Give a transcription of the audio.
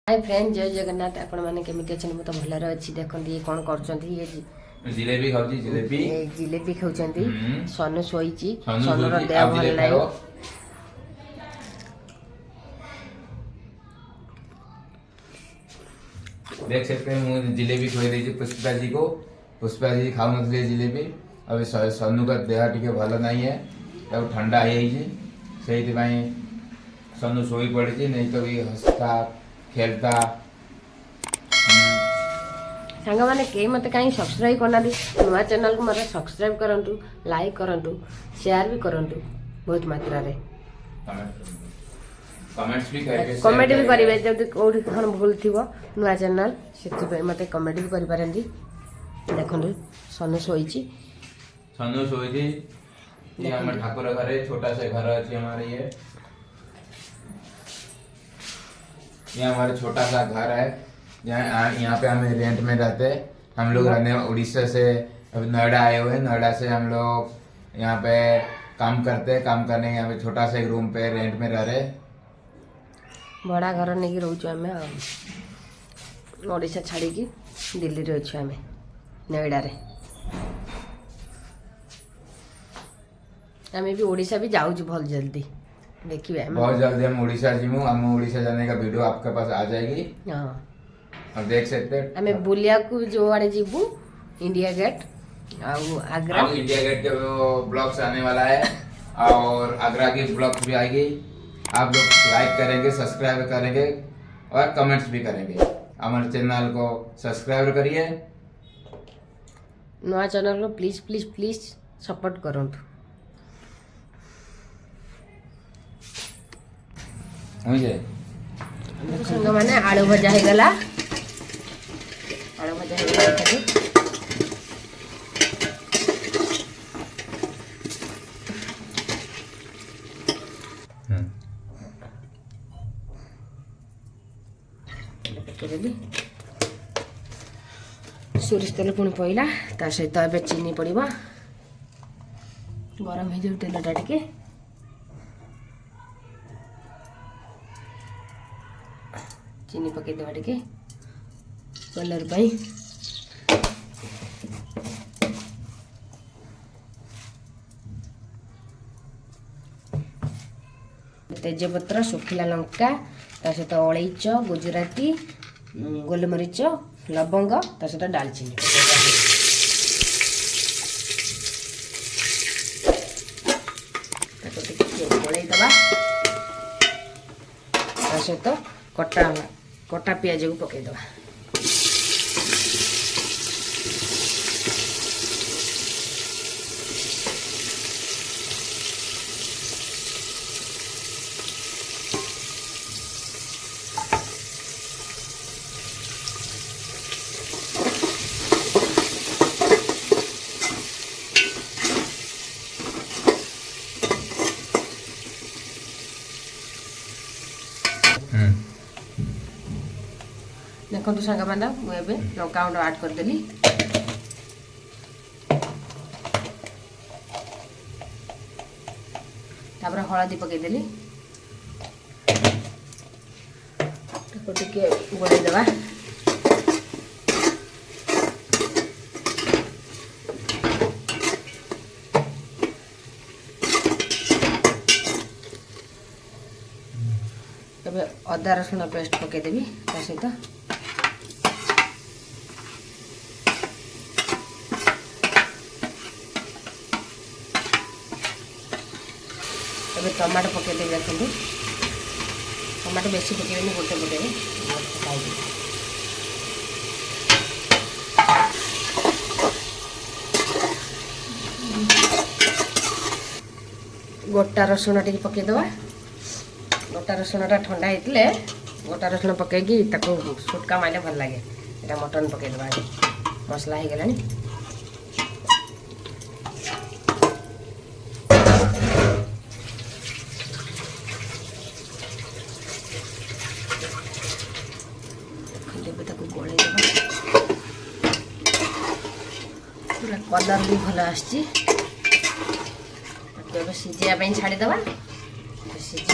Hi friend जय जगन्नाथ आपण माने केमिति अछन म तो भलर अछि देखंती ये कोन करचंती ये जिलेबी खाउची जिलेबी खाउचंती सोनू सोईची सोनू रो देह भल नाही देख सकते हैं मुझे जिलेबी खोई दी पुष्पा जी को। पुष्पा जी खाऊ नथले जिलेबी अभी सोनू का देह टिके भल नहीं है तब ठंडा से सोनू सोई पड़ी नहीं तो भी हंसता खेलता सांग माने के मते कहीं सब्सक्राइब करना दी नुआ चैनल को मते सब्सक्राइब करंतु लाइक करंतु शेयर भी करंतु बहुत मात्रा रे कमेंट्स भी करके कमेंट भी करिवे जब कोठी कोन भूल थिवो नुआ चैनल सेति पे मते कमेंट भी करि पारंती देखंतु सोनू सोईची ये हमारे ठाकुर घर है छोटा सा घर है हमारे ये हमारे छोटा सा घर है यहाँ पे हम रेंट में रहते हम लोग रहने उड़ीसा से अभी नोएडा आए हुए हैं। नोएडा से हम लोग यहाँ पे काम करते काम करने यहाँ पे छोटा सा एक रूम पे रेंट में रह रहे बड़ा घर नहीं की रोच आम ओडिशा छाड़ी की दिल्ली रे अच्छे आम नोएडा रे आम भी ओडिशा भी जाऊँ बहुत जल्दी देखिए बहुत जल्दी हम उड़ीसा जीमू हम उड़ीसा जाने का वीडियो आपके पास आ जाएगी। हाँ हम देख सकते हैं हमें बुलिया को जो आड़े जीबू India gate Agra India gate के ब्लॉग्स आने वाला है और आगरा की ब्लॉग्स भी आएगी। आप लोग लाइक करेंगे सब्सक्राइब करेंगे और कमेंट्स भी करेंगे। हमारे चैनल को सब्सक्राइब करिए नया चैनल को प्लीज प्लीज प्लीज सपोर्ट करूँ संग माने आलू भजा हो गला आलू भजा हो गला सोरिष तेल पुणी पड़ा ता सहित ए चीनी पड़ा गरम हो जाऊ तेलटा टिके चीनी पकईदेवा टिके कलर पाई तेजपत्र सुखिला लंका ता सहित अलैच गुजराती गोलमरीच लवंग ता सहित डालचीनी गोलैदेवा ता सहित कटा पियाज को पकईदेवा देखो सांग मैंने मुझे लंका गुंड आड करदेली तापर हलदी पकईदेली टिके गोलैदेवा अदा रसुण पेस्ट पकईदेवी ता सहित तबे टमाटो पकईदेवी देखो टमाटो बेसी पकईबे गोटे गोटे गोटा रसुण टी पकईदेवा गोटा रसुणटा ठंडा होते गोटा रसुण पकईकी सुटका मारे भल लगे यहाँ मटन पकईदेवा मसला हो गला पूरा कलर भी भल आसी सिझापी छाड़ीदे सिझ